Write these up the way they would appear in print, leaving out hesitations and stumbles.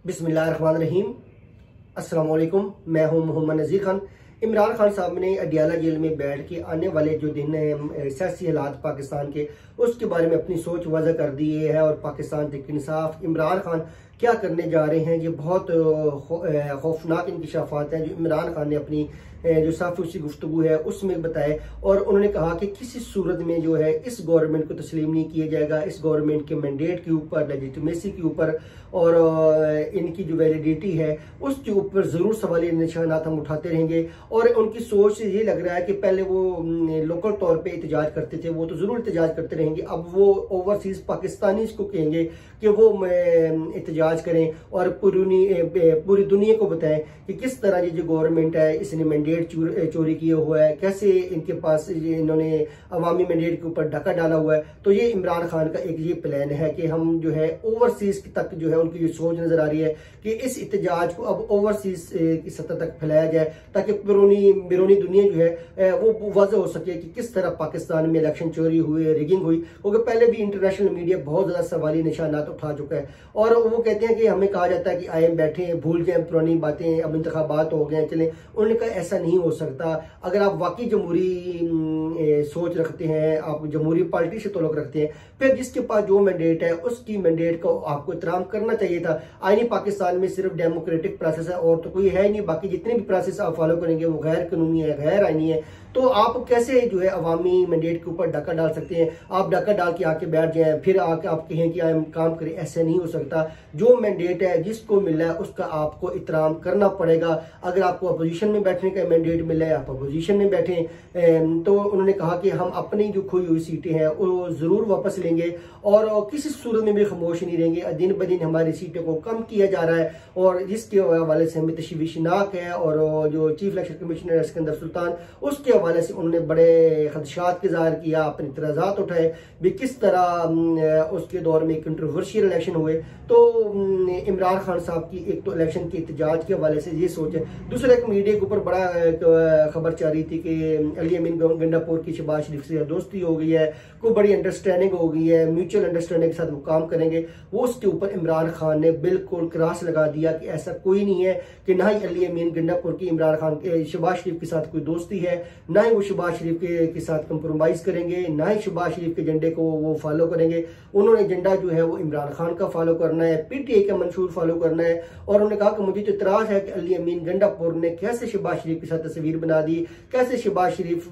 बिस्मिल्लाहिर्रहमानिर्रहीम। अस्सलाम वालेकुम। मैं हूं मोहम्मद नज़ीर खान। इमरान खान साहब ने अडियाला जेल में बैठ के आने वाले जो दिन सियासी हालात पाकिस्तान के उसके बारे में अपनी सोच वजह कर दी है और पाकिस्तान तहरीक इंसाफ इमरान खान क्या करने जा रहे हैं। ये बहुत खौफनाक इंकशाफात हैं जो इमरान खान ने अपनी जो साफ़ी गुफ्तगू है उसमें बताए। और उन्होंने कहा कि किसी सूरत में जो है इस गवर्नमेंट को तस्लीम नहीं किया जाएगा, इस गवर्नमेंट के मैंडेट के ऊपर, लेजिटिमेसी के ऊपर और इनकी जो वैलिडिटी है उसके ऊपर ज़रूर सवालिया निशानात हम उठाते रहेंगे। और उनकी सोच ये लग रहा है कि पहले वो लोकल तौर पे एहतजाज करते थे, वो तो ज़रूर एहतजाज करते रहेंगे। अब वो ओवरसीज़ पाकिस्तानी को कहेंगे कि वो एहतजाज करें और पूरी दुनिया को बताएं कि किस तरह ये जो गवर्नमेंट है इसने मैंडेट चोरी किया हुआ है, कैसे इनके पास इन्होंने अवामी मैंडेट के ऊपर डाका डाला हुआ है। तो ये इमरान खान का एक ये प्लान है कि हम जो है ओवरसीज तक जो है उनकी जो सोच नजर आ रही है कि इस एहतजाज को अब ओवरसीज की सतह तक फैलाया जाए ताकि बैरूनी दुनिया जो है वो वाज़ह हो सके कि किस तरह पाकिस्तान में इलेक्शन चोरी हुई, रिगिंग हुई। क्योंकि पहले भी इंटरनेशनल मीडिया बहुत ज्यादा सवाली निशानात उठा चुका है और वो कहते हैं कि हमें कहा जाता है कि आए बैठे हैं, भूल जाए पुरानी बातें, अब इंतखाबात हो गए चले। उन्होंने कहा ऐसा नहीं हो सकता। अगर आप वाकई जमहूरी सोच रखते हैं, आप जमहूरी पार्टी से ताल्लुक रखते हैं, फिर जिसके पास जो मैंडेट है उसकी मैंडेट को आपको एहतराम करना चाहिए था। आईनी पाकिस्तान में सिर्फ डेमोक्रेटिक प्रोसेस है और तो कोई है नहीं। बाकी जितने भी प्रोसेस आप फॉलो करेंगे वो गैर कानूनी है, गैर आईनी है। तो आप कैसे जो है अवामी मैंडेट के ऊपर डाका डाल सकते हैं? आप डाका डाल के आके बैठ जाएं फिर आके आप कहें कि हम काम करें, ऐसा नहीं हो सकता। जो मैंडेट है जिसको मिला है उसका आपको एहतराम करना पड़ेगा। अगर आपको अपोजिशन में बैठने का मैंडेट मिला है आप अपोजिशन में बैठें। तो उन्होंने कहा कि हम अपनी जो खोई हुई सीटें हैं वो जरूर वापस लेंगे और किसी सूरत में भी खामोश नहीं रहेंगे। दिन ब दिन हमारी सीटों को कम किया जा रहा है और जिसके हवाले से हमें तशवीशनाक है। और जो चीफ इलेक्शन कमिश्नर है सिकंदर सुल्तान, उसके हवाले से उन्होंने बड़े खदशात के ज़ाहिर किया, अपने इतराज़ात उठाए भी किस तरह उसके दौर में कंट्रोवर्शियल इलेक्शन हुए। तो इमरान खान साहब की एक तो इलेक्शन के एहतजाज के हवाले से ये सोच है। दूसरा एक मीडिया के ऊपर बड़ा खबर चाह रही थी कि अली अमीन गंडापुर की शहबाज शरीफ से दोस्ती हो गई है, कोई बड़ी अंडरस्टैंडिंग हो गई है, म्यूचुअल अंडरस्टैंडिंग के साथ वो काम करेंगे। वो उसके ऊपर इमरान खान ने बिल्कुल क्रॉस लगा दिया कि ऐसा कोई नहीं है, कि ना ही अली अमीन गंडापुर की इमरान खान के शहबाज शरीफ के साथ कोई दोस्ती है, ना ही वो शहबाज शरीफ के साथ कंप्रोमाइज करेंगे, ना ही शहबाज शरीफ के एजेंडे को वो फॉलो करेंगे। उन्होंने एजेंडा जो है वो इमरान खान का फॉलो करना है, पीटीआई का मंशूर फॉलो करना है। और उन्होंने कहा कि मुझे तो इतराज है कि अली अमीन गंडापुर ने कैसे शहबाज शरीफ के साथ तस्वीर बना दी, कैसे शहबाज शरीफ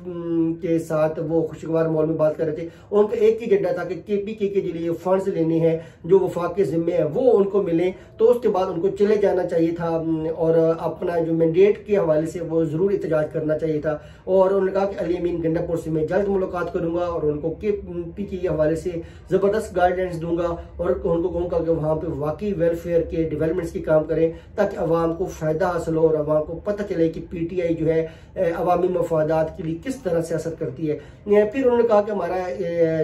के साथ वो खुशगवार माहौल में बात कर रहे थे। उनका एक ही एजेंडा था कि केपीके के लिए फंड्स लेने हैं, जो वफाक के जिम्मे है वो उनको मिले। तो उसके बाद उनको चले जाना चाहिए था और अपना जो मैंडेट के हवाले से वो जरूर एहतजाज करना चाहिए था। और उन्होंने कहा कि अली अमीन गंडापुर से मैं जल्द मुलाकात करूंगा और उनको केपीके के हवाले से जबरदस्त गाइडेंस दूंगा और उनको कहूंगा कि वहां पे वाकई वेलफेयर के डेवलपमेंट्स की काम करें ताकि अवाम को फायदा हासिल हो और अवाम को पता चले कि पीटीआई जो है अवामी मफादात के लिए किस तरह सियासत करती है। फिर उन्होंने कहा कि हमारा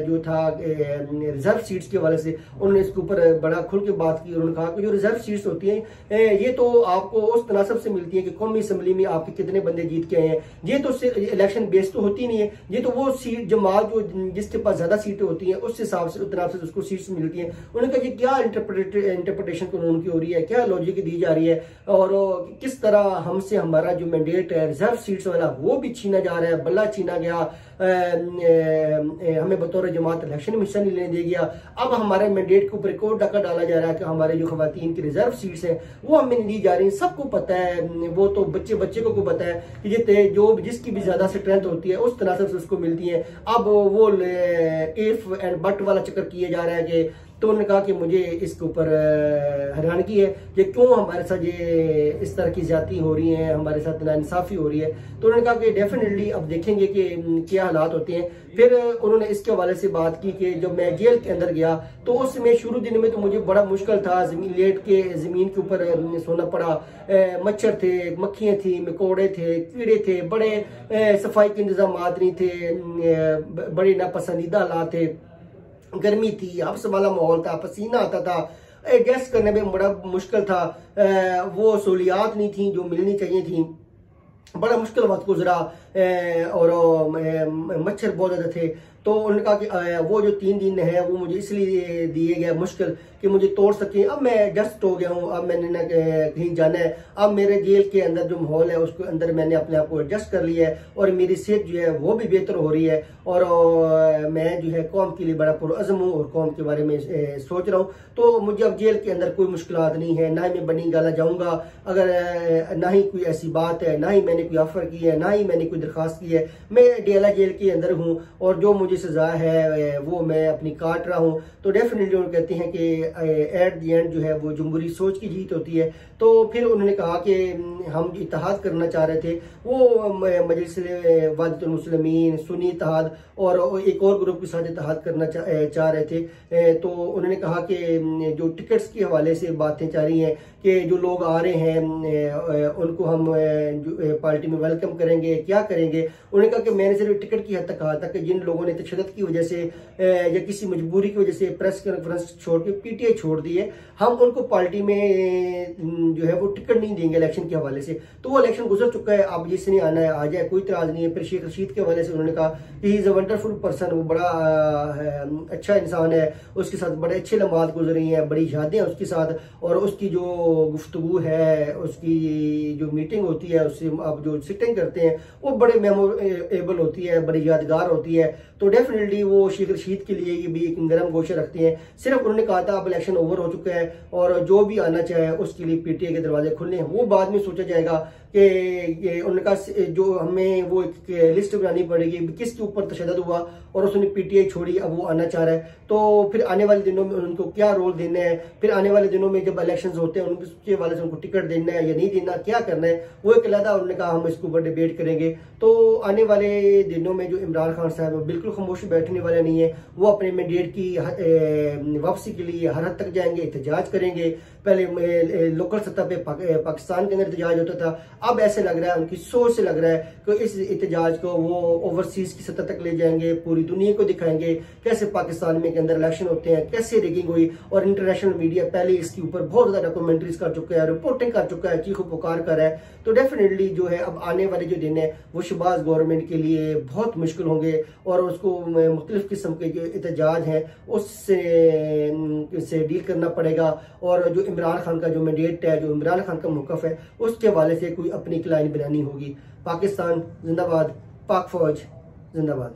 जो था रिजर्व सीट्स के हवाले से उन्होंने इसके ऊपर बड़ा खुल के बात की। उन्होंने कहा कि जो रिजर्व सीट्स होती हैं ये तो आपको उस तनासब से मिलती है कि कौमी असम्बली में आपके कितने बंदे जीत के आए हैं। ये तो इलेक्शन बेस्ड तो होती नहीं है, ये तो वो सीट जमात जो जिसके पास ज्यादा सीटें होती हैं उस हिसाब से उसको सीट्स मिलती हैं। उन्होंने कहा कि क्या इंटरप्रिटेशन कानून की हो रही है, क्या लॉजिक दी जा रही है और किस तरह हमसे हमारा जो मैंडेट है रिजर्व सीट्स वाला वो भी छीना जा रहा है, बल्ला छीना गया। हमें बतौर जमात इलेक्शन में हिस्सा नहीं लेने दे गया। अब हमारे मैंडेट के ऊपर एक और डाका डाला जा रहा है कि हमारे जो खवातीन की रिजर्व सीट्स हैं वो हमें नहीं दी जा रही। सबको पता है, वो तो बच्चे को पता है कि ये जो जिसकी भी ज्यादा स्ट्रेंथ होती है उस तरह से उसको मिलती है। अब वो इफ एंड बट वाला चक्कर किया जा रहा है कि तो उन्होंने कहा कि मुझे इसके ऊपर हैरानगी है कि क्यों हमारे साथ ये इस तरह की ज्यादती हो रही है, हमारे साथ नाइंसाफी हो रही है। तो उन्होंने कहा कि डेफिनेटली अब देखेंगे कि क्या हालात होते हैं। फिर उन्होंने इसके हवाले से बात की कि जब मैं जेल के अंदर गया तो उसमें शुरू दिन में तो मुझे बड़ा मुश्किल था, लेट के जमीन के ऊपर सोना पड़ा। मच्छर थे, मक्खियां थी, मकोड़े थे, कीड़े थे, बड़े सफाई के इंतजाम नहीं थे, बड़े नापसंदीदा हालात थे, गर्मी थी, हफ्स वाला माहौल था, पसीना आता था, एडजस्ट करने में बड़ा मुश्किल था। वो सहूलियात नहीं थी जो मिलनी चाहिए थी, बड़ा मुश्किल वक्त गुजरा और मच्छर बहुत ज्यादा थे। तो उन्होंने कहा कि वो जो 3 दिन है वो मुझे इसलिए दिए गए मुश्किल कि मुझे तोड़ सकें। अब मैं एडजस्ट हो गया हूँ, अब मैंने ना कहीं जाना है, अब मेरे जेल के अंदर जो माहौल है उसके अंदर मैंने अपने आप को एडजस्ट कर लिया है और मेरी सेहत जो है वो भी बेहतर हो रही है और मैं जो है कौम के लिए बड़ा पुरअज़्म हूँ और कौम के बारे में सोच रहा हूँ। तो मुझे अब जेल के अंदर कोई मुश्किलात नहीं है, ना ही मैं बनी गाला जाऊँगा, अगर ना ही कोई ऐसी बात है, ना ही मैंने कोई ऑफर की है, ना ही मैंने कोई दरख्वास्त की है। मैं अडियाला जेल के अंदर हूँ और जो मुझे सजा है वो मैं अपनी काट रहा हूँ। तो डेफिनेटली वो कहते हैं कि एट द एंड जो है वो जमहूरी सोच की जीत होती है। तो फिर उन्होंने कहा कि हम इत्तेहाद करना चाह रहे थे, वो मजलिस वाहिदतुल मुस्लिमीन, सुन्नी इत्तेहाद और एक और ग्रुप के साथ इत्तेहाद करना चाह रहे थे। तो उन्होंने कहा कि जो टिकट्स के हवाले से बातें जा रही हैं कि जो लोग आ रहे हैं उनको हम पार्टी में वेलकम करेंगे, क्या करेंगे। उन्होंने कहा कि मैंने सिर्फ टिकट की हद तक कहा था कि जिन लोगों ने तशद्दुद की वजह से या किसी मजबूरी की वजह से प्रेस कॉन्फ्रेंस छोड़ के पीटीआई छोड़ दी है, हम उनको पार्टी में जो है वो टिकट नहीं देंगे इलेक्शन के हवाले से। तो वो इलेक्शन गुजर चुका है, अब जिसने आना है आ जाए, कोई इतराज नहीं है। फिर शेख रशीद के हवाले से उन्होंने कहा कि he is a wonderful person, वो बड़ा अच्छा इंसान है, उसके साथ बड़े अच्छे लम्हात गुजरी हैं, बड़ी यादें हैं उसके साथ, और उसकी जो गुफ्तगू है, उसकी जो मीटिंग होती है, उससे आप जो सिटिंग करते हैं वो बड़े मेमोरेबल होती है, बड़ी यादगार होती है। तो डेफिनेटली वो शेख रशीद के लिए ये भी एक गर्म गोशा रखते हैं। सिर्फ उन्होंने कहा था अब इलेक्शन ओवर हो चुका है और जो भी आना चाहे उसके लिए पीटीआई के दरवाजे खुले हैं, वो बाद में सोचा जाएगा कि उनका जो हमें वो एक लिस्ट बनानी पड़ेगी किसके ऊपर तशद्दुद हुआ और उसने पीटीआई छोड़ी, अब वो आना चाह रहा है। तो फिर आने वाले दिनों में उनको क्या रोल देना है, फिर आने वाले दिनों में जब इलेक्शंस होते हैं उनके वाले से उनको टिकट देना है या नहीं देना, क्या करना है, वो एक अलग उन्होंने कहा हम इसके ऊपर डिबेट करेंगे। तो आने वाले दिनों में जो इमरान खान साहब बिल्कुल खामोश बैठने वाले नहीं है, वो अपने मैंडेट की वापसी के लिए हर हद तक जाएंगे, एहतजाज करेंगे। पहले लोकल सतह पे पाकिस्तान के अंदर एहतजाज होता था, अब ऐसे लग रहा है, उनकी सोच से लग रहा है कि इस एहतजाज को वो ओवरसीज की सतह तक ले जाएंगे, पूरी दुनिया को दिखाएंगे कैसे पाकिस्तान में के अंदर इलेक्शन होते हैं, कैसे रिगिंग हुई। और इंटरनेशनल मीडिया पहले इसके ऊपर बहुत ज्यादा डॉक्यूमेंट्रीज कर चुका है, रिपोर्टिंग कर चुका है, चीखो पुकार कर है। तो डेफिनेटली जो है अब आने वाले जो दिन है वो शहबाज गवर्नमेंट के लिए बहुत मुश्किल होंगे और उसको मुख्तलिफ किस्म के जो एहतजाज हैं उससे डील करना पड़ेगा। और जो इमरान खान का जो मैंडेट है, जो इमरान खान का मौक़िफ़ है, उसके हवाले से कोई अपनी लाइन बनानी होगी। पाकिस्तान जिंदाबाद, पाक फौज जिंदाबाद।